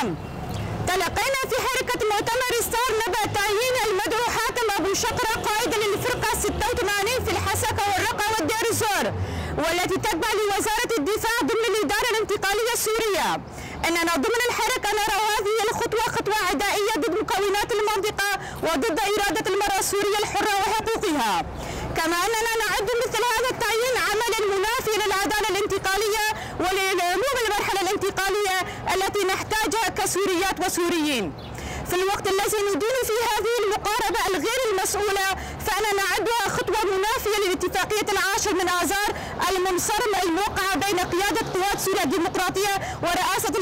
الكرام، تلقينا في حركة مؤتمر ستار نبأ تعيين المدعو حاتم أبو شقرة قائدا للفرقة 86 في الحسكة والرقة والدير الزور، والتي تتبع لوزارة الدفاع ضمن الإدارة الانتقالية السورية. إننا ضمن الحركة نرى هذه الخطوة خطوة عدائية ضد مكونات المنطقة وضد إرادة المرأة السورية الحرة وحقوقها. كما أننا نعد مثل هذا التعيين عملا منافيا للعدالة الانتقالية ولعموم المرحلة الانتقالية التي نحتاجها كسوريات وسوريين. في الوقت الذي ندين فيه هذه المقاربة الغير المسؤولة، فأنا نعدها خطوة منافية للاتفاقية 10 من آذار المنصرم الموقعة بين قيادة قوات سوريا الديمقراطية ورئاسة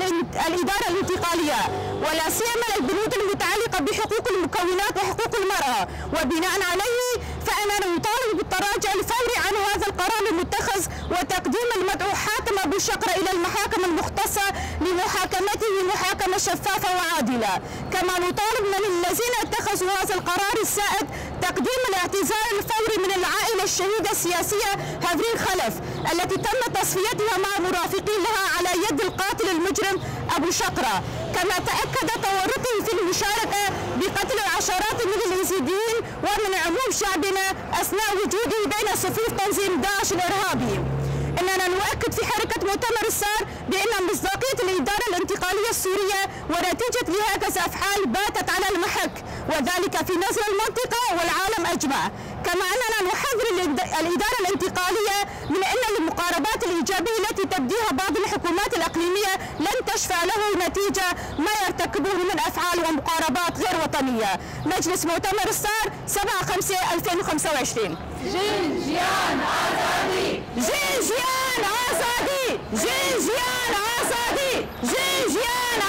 الإدارة الانتقالية، ولا سيما البنود المتعلقة بحقوق المكونات وحقوق المرأة. وبناء عليه فأنا نطالب بالتراجع الفوري عن هذا القرار المتخذ وتقديم المدعو حاتم أبو شقرة إلى المحاكم المختصة لمحاكمته محاكمة شفافة وعادلة. كما نطالب من الذين اتخذوا هذا القرار السائد تقديم الاعتذار الفوري من العائلة الشهيدة السياسية هافرين خلف التي تم تصفيتها مع مرافقين لها على يد القاتل المجرم أبو شقرة. كما تأكد تورطه في المشاركة بقتل العشرات من اليزيديين ومن عموم شعبنا أثناء وجوده بين صفوف تنظيم داعش الإرهابي. إننا نؤكد في حركة مؤتمر ستار بأن مصداقية الإدارة الانتقالية السورية ونتيجة لهكذا أفعال باتت على المحك، وذلك في نظر المنطقة والعالم أجمع. كما أننا نحذر الإدارة الانتقالية من أن المقاربات الإيجابية التي تبديها بعض الحكومات الإقليمية لن تشفع له نتيجة ما يرتكبه من أفعال ومقاربات غير وطنية. مجلس مؤتمر ستار 7/5/2025. جنجيان آزادي، جنجيان آزادي، جنجيان آزادي، جنجيان